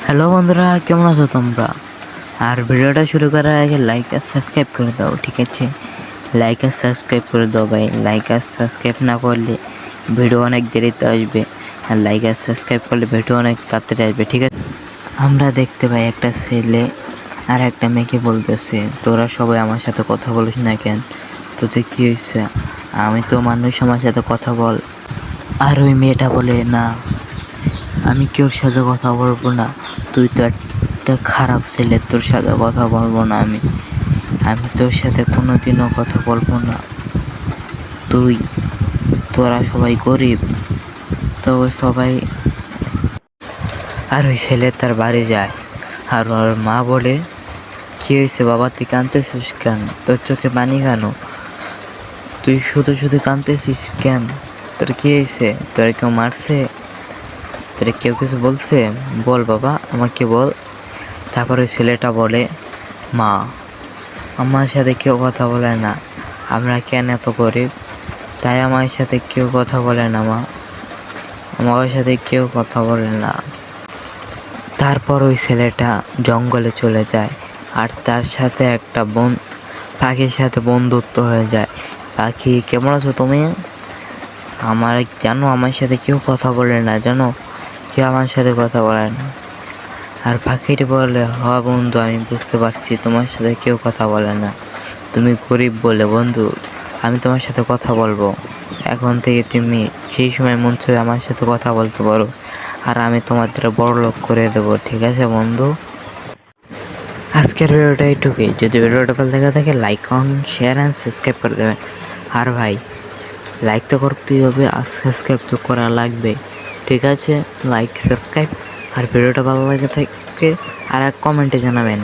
Hello বন্ধুরা, কেমন আছো তোমরা? আর ভিডিওটা শুরু করার আগে লাইক আর সাবস্ক্রাইব করে দাও, ঠিক আছে? লাইক আর সাবস্ক্রাইব করে দাও ভাই। লাইক আর সাবস্ক্রাইব না করলে ভিডিও অনেক দেরিতে আসবে, আর লাইক আর সাবস্ক্রাইব করলে ভিডিও অনেক তাড়াতাড়ি আসবে, ঠিক আছে? আমরা দেখতে পাই একটা ছেলে আর একটা মেয়েকে বলতেছে, তোরা সবাই আমার সাথে কথা বলিস না কেন? তোদের কী হয়েছে? আমি তো মানুষ, আমার সাথে কথা বল। আর ওই মেয়েটা বলে, না আমি কেউর সাথে কথা বলবো না, তুই তো একটা খারাপ ছেলে, তোর সাথে কথা বলবো না আমি আমি তোর সাথে কোনোদিনও কথা বলবো না। তোরা সবাই গরিব, তো সবাই। আর ওই ছেলে তার বাড়ি যায়, আর ওর মা বলে, কী হয়েছে বাবা, তুই কাঁদতেছিস কেন? তোর চোখে পানি কেন? তুই শুধু শুধু কাঁদতেছিস কেন? তোর কী হয়েছে? তোর কেউ মারছে? তোর কেউ কিছু বলছে? বল বাবা, আমাকে বল। তারপরে ছেলেটা বলে, মা, আমার সাথে কেউ কথা বলে না, আমরা কেন এত গরিব, তাই আমার সাথে কেউ কথা বলে না মা, আমার সাথে কেউ কথা বলে না। তারপর ওই ছেলেটা জঙ্গলে চলে যায়, আর তার সাথে একটা পাখির সাথে বন্ধুত্ব হয়ে যায়। পাখি, কেমন আছো তুমি? জানো আমার সাথে কেউ কথা বলে না, জানো কেউ আমার সাথে কথা বলে না। আর পাখিটি বলে, হ বন্ধু, আমি বুঝতে পারছি তোমার সাথে কেউ কথা বলে না, তুমি গরিব বলে। বন্ধু, আমি তোমার সাথে কথা বলবো, এখন থেকে তুমি যেই সময় মন চাইবে আমার সাথে কথা বলতে পারো, আর আমি তোমাদের বড়লোক করে দেবো, ঠিক আছে বন্ধু? আজকের ভিডিওটা এইটুকুই। যদি ভিডিওটা ভালো লেগে থাকে, like, comment, share and subscribe করে দেবেন। আর ভাই, লাইক তো করতেই হবে, আর সাবস্ক্রাইব তো করা লাগবে, ঠিক আছে? লাইক, সাবস্ক্রাইব, আর ভিডিওটা ভালো লাগে থাকে আর এক কমেন্টে জানাবেন।